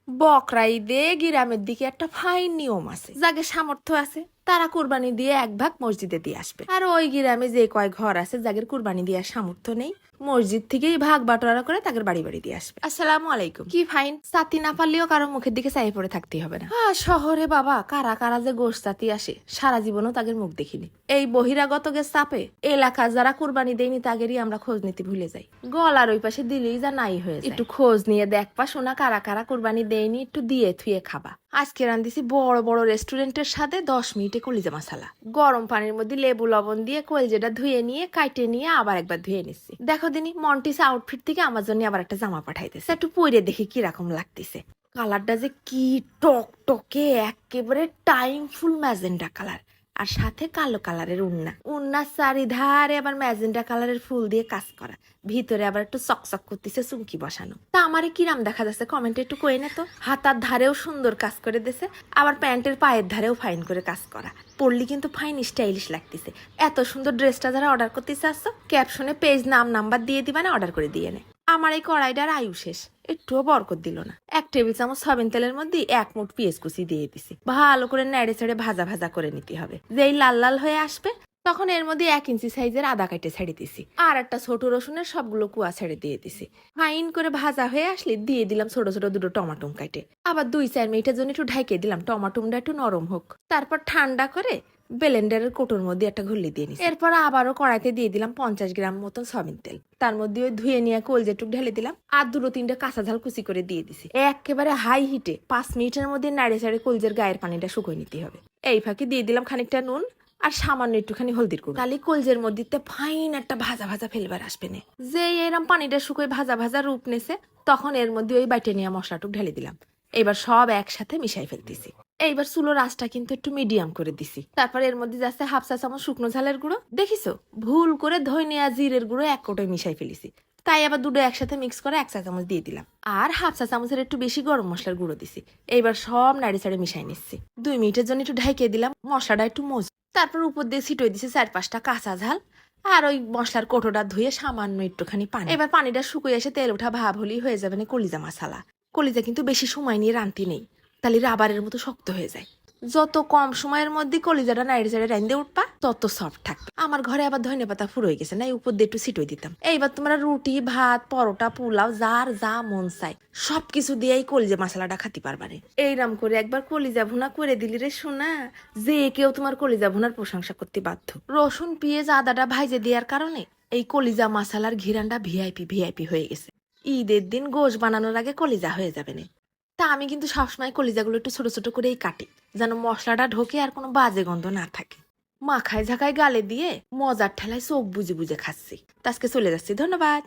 বকরা ঈদে গ্রামের দিকে একটা ফাইন নিয়ম আছে, যাদের সামর্থ্য আছে তারা কুরবানি দিয়ে এক ভাগ মসজিদে দিয়ে আসবে। আর ওই গ্রামে যে কয় ঘর আছে যাদের কুরবানি দেওয়ার সামর্থ্য নেই, মসজিদ থেকেই ভাগ বাটোয়ারা করে তাদের বাড়ি বাড়ি দিয়ে আসবে। আসসালামু আলাইকুম। কি ফাইন, ছাতি না পারলেও কারো মুখের দিকে চাই পড়ে থাকতেই হবে না। শহরে বাবা কারা কারা যে গোশ জাতি আসে, সারা জীবনও তাদের মুখ দেখিনি। এই বহিরাগত গে চাপে এলাকা যারা কুরবানি দেয়নি তাদেরই আমরা খোঁজ নিতে ভুলে যাই। গলার ওই পাশে দিলেই যা নাই হয়ে যায়। একটু খোঁজ নিয়ে দেখবা শোনা কারা কারা কুরবানি দেয়নি, একটু দিয়ে থুয়ে খাবা। আজকে রান্ধিছি বড় বড় রেস্টুরেন্টের সাথে 10 মিনিটে কলিজা মশলা। গরম পানির মধ্যে লেবু লবণ দিয়ে কলজেটা ধুয়ে নিয়ে কাইটে নিয়ে আবার একবার ধুয়ে নিচ্ছি। দেখো দিনই মন্টিস আউটফিট থেকে আমার জন্য আবার একটা জামা পাঠাইতেছে, একটু পরে দেখি কিরকম লাগতেছে। কালারটা যে কি টকটকে, একেবারে টাইম ফুল ম্যাজেন্ডা কালার, আর সাথে কালো কালারের উন্নার চারিধারে আবার ম্যাজেন্ডা কালারের ফুল দিয়ে কাজ করা, ভিতরে আবার একটু চকচক করতেছে চুমকি বসানো। তা আমারে কিরাম দেখা যাচ্ছে কমেন্টে একটু কই না তো। হাতার ধারেও সুন্দর কাজ করে দিছে, আবার প্যান্টের পায়ের ধারেও ফাইন করে কাজ করা। পরলি কিন্তু ফাইন স্টাইলিশ লাগতেছে। এত সুন্দর ড্রেসটা যারা অর্ডার করতে চাচ্ছ, ক্যাপশনে পেজ নাম্বার দিয়ে দিবা, না অর্ডার করে দিয়ে নে। আমার এই কড়াইটার আয়ু শেষ, একটুও বরকত দিল না। 1 টেবিল চামচ সয়াবিন তেলের মধ্যে 1 মুঠ পেঁয়াজ কুচি দিয়ে দিছি। ভালো করে নেড়ে ছেড়ে ভাজা ভাজা করে নিতে হবে। যেই লাল লাল হয়ে আসবে তখন এর মধ্যে 1 ইঞ্চি সাইজের আদা কেটে ছেড়ে দিছি, আর একটা ছোট রসুনের সবগুলো কুয়া ছেড়ে দিয়ে দিছি। ফাইন করে ভাজা হয়ে আসলে দিয়ে দিলাম ছোট ছোট 2 টমাটো কেটে। আবার 2-4 মিনিটের জন্য একটু ঢাইকে দিলাম, টমাটোটা একটু নরম হোক। তারপর ঠান্ডা করে ব্লেন্ডারের কোটোর মধ্যে একটা ঘুরলি দিয়ে নিছি। এরপর আবারও কড়াইতে দিয়ে দিলাম 50 গ্রাম মতন সয়াবিন তেল। তার মধ্যে ওই ধুয়ে নিয়ে কলজেটুক ঢেলে দিলাম, আর 2-3টা কাঁচা ঝাল কুচি করে দিয়ে দিছি। একেবারে হাই হিটে 5 মিনিটের মধ্যে নাড়ে চাড়ে কলজের গায়ের পানিটা শুকিয়ে নিতে হবে। এই ফাঁকে দিয়ে দিলাম খানিকটা নুন আর সামান্য একটুখানি হলদির গুঁড়ো। তাহলে কলজের মধ্যে ফাইন একটা ভাজা ভাজা ফেলবার আসবে না। যে এরম পানিটা শুকিয়ে ভাজা ভাজা রূপ নেছে, তখন এর মধ্যে ওই বাইটে নিয়ে মশলাটুক ঢেলে দিলাম। এবার সব একসাথে মিশাই ফেলতেছি। এইবার চুলোর আঁচটা কিন্তু একটু মিডিয়াম করে দিছি। তারপর এর মধ্যে যাচ্ছে 1/2 চা চামচ শুকনো ঝালের গুঁড়ো। দেখিছো, ভুল করে ধনিয়া জিরের গুঁড়ো 1 কোটোয় মিশাই ফেলিছি। তাই আবার দুটো একসাথে মিক্স করে 1 চা চামচ দিয়ে দিলাম, আর 1/2 চা চামচের একটু বেশি গরম মশলার গুঁড়ো দিছি। এইবার সব নাড়ি চাড়ি মিশাই নিচ্ছি। 2 মিনিটের জন্য একটু ঢাইকে দিলাম, মশলাটা একটু মজ। তারপর উপর দিয়ে ছিটই দিছি 4-5টা কাঁচা ঝাল, আর ওই মশলার কোটোটা ধুয়ে সামান্য একটুখানি পানি। এবার পানিটা শুকিয়ে এসে তেল ওঠা ভাব হলেই হয়ে যাবে না কলিজা মশলা। কলিজা কিন্তু বেশি সময় নিয়ে রাঁধতে নেই, তাহলে রাবারের মতো শক্ত হয়ে যায়। যত কম সময়ের মধ্যে কলিজাটা নাইড়ে চাইড়ে রাঁধতে উঠবা তত সফট থাকবে। আমার ঘরে আবার ধনিয়া পাতা ফুরোয় গেছে, না উপর দিয়ে একটু ছিটই দিতাম। এইবার তোমরা রুটি, ভাত, পরোটা, পোলাও যার যা মন চাই সবকিছু দিয়েই কলিজা মশলাটা খাতে পারবারে। এইরাম করে একবার কলিজা ভুনা করে দিলি রে শোনা, যে কেউ তোমার কলিজা ভুনার প্রশংসা করতে বাধ্য। রসুন, পেঁয়াজ, আদাটা ভাইজে দেওয়ার কারণে এই কলিজা মশলার ঘিরানটা ভিআইপি হয়ে গেছে। ঈদের দিন গোশ বানানোর আগে কলিজা হয়ে যাবে না। তা আমি কিন্তু সবসময় কলিজাগুলো একটু ছোট ছোট করেই কাটি, যেন মশলাটা ঢোকে আর কোনো বাজে গন্ধ না থাকে। মাখায় ঝাঁকায় গালে দিয়ে মজার ঠেলায় চোখ বুজে বুজে খাচ্ছি। তা আজকে চলে যাচ্ছি, ধন্যবাদ।